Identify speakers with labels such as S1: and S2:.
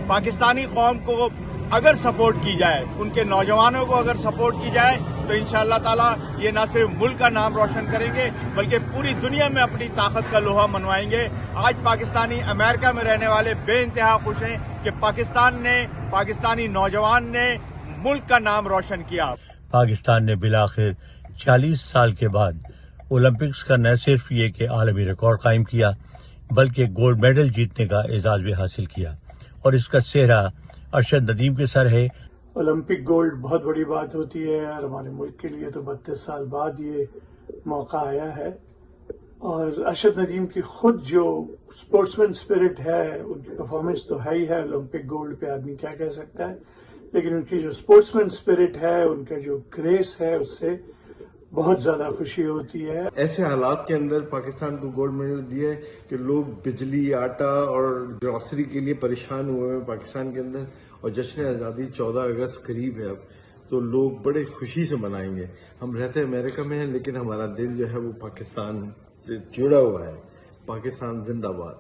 S1: پاکستانی قوم کو اگر سپورٹ کی جائے، ان کے نوجوانوں کو اگر سپورٹ کی جائے تو انشاءاللہ تعالیٰ یہ نہ صرف ملک کا نام روشن کریں گے بلکہ پوری دنیا میں اپنی طاقت کا لوہا منوائیں گے۔ آج پاکستانی امریکہ میں رہنے والے بے انتہا خوش ہیں کہ پاکستانی نوجوان نے ملک کا نام روشن کیا۔
S2: پاکستان نے بالآخر 40 سال کے بعد اولمپکس کا نہ صرف یہ کہ عالمی ریکارڈ قائم کیا بلکہ گولڈ میڈل جیتنے کا اعزاز بھی حاصل کیا، اور اس کا سہرا ارشد ندیم کے سر ہے۔
S3: اولمپک گولڈ بہت بڑی بات ہوتی ہے اور ہمارے ملک کے لیے تو 32 سال بعد یہ موقع آیا ہے، اور ارشد ندیم کی خود جو اسپورٹس مین اسپرٹ ہے، ان کی پرفارمنس تو ہے ہی ہے، اولمپک گولڈ پہ آدمی کیا کہہ سکتا ہے، لیکن ان کی جو اسپورٹس مین اسپرٹ ہے، ان کا جو گریس ہے، اس سے بہت زیادہ خوشی ہوتی ہے۔
S4: ایسے حالات کے اندر پاکستان کو گولڈ میڈل دیا ہے کہ لوگ بجلی، آٹا اور گروسری کے لیے پریشان ہوئے ہیں پاکستان کے اندر، اور جشن آزادی 14 اگست قریب ہے اب، تو لوگ بڑے خوشی سے منائیں گے۔ ہم رہتے امریکہ میں ہیں لیکن ہمارا دل جو ہے وہ پاکستان سے جڑا ہوا ہے۔ پاکستان زندہ باد۔